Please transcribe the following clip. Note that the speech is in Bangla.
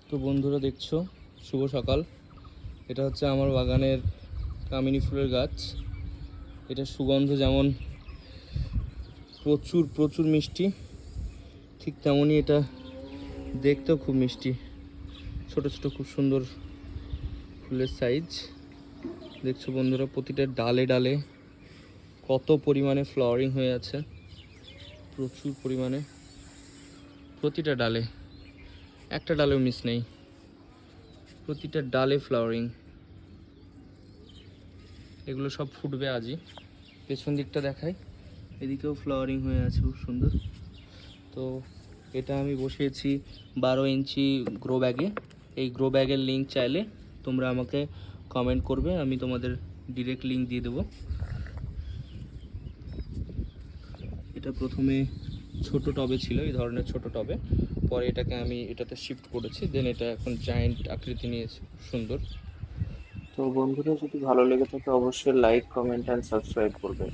তো বন্ধুরা দেখছো, শুভ সকাল। এটা হচ্ছে আমার বাগানের কামিনী ফুলের গাছ। এটা সুগন্ধ যেমন প্রচুর প্রচুর মিষ্টি, ঠিক তেমনই এটা দেখতেও খুব মিষ্টি। ছোট ছোট খুব সুন্দর ফুলের সাইজ। দেখছো বন্ধুরা, প্রতিটা ডালে ডালে কত পরিমাণে ফ্লাওয়ারিং হয়ে আছে, প্রচুর পরিমাণে। প্রতিটা ডালে, একটা ডালেও মিস নেই, প্রতিটা ডালে ফ্লাওয়ারিং। এগুলো সব ফুটবে আজই। পেছন দিকটা দেখাই, এদিকেও ফ্লাওয়ারিং হয়ে আছে খুব সুন্দর। তো এটা আমি বসিয়েছি 12 ইঞ্চি গ্রো ব্যাগে। এই গ্রো ব্যাগের লিঙ্ক চাইলে তোমরা আমাকে কমেন্ট করবে, আমি তোমাদের ডিরেক্ট লিঙ্ক দিয়ে দেবো। এটা প্রথমে ছোট টবে ছিল, এই ধরনের ছোট টবে, পরে এটাকে আমি এটাতে শিফট করেছি, দেন এটা এখন জায়েন্ট আকৃতি নিয়েছে, খুব সুন্দর। তো বন্ধুরা, যদি ভালো লেগে থাকে অবশ্যই লাইক, কমেন্ট অ্যান্ড সাবস্ক্রাইব করবে।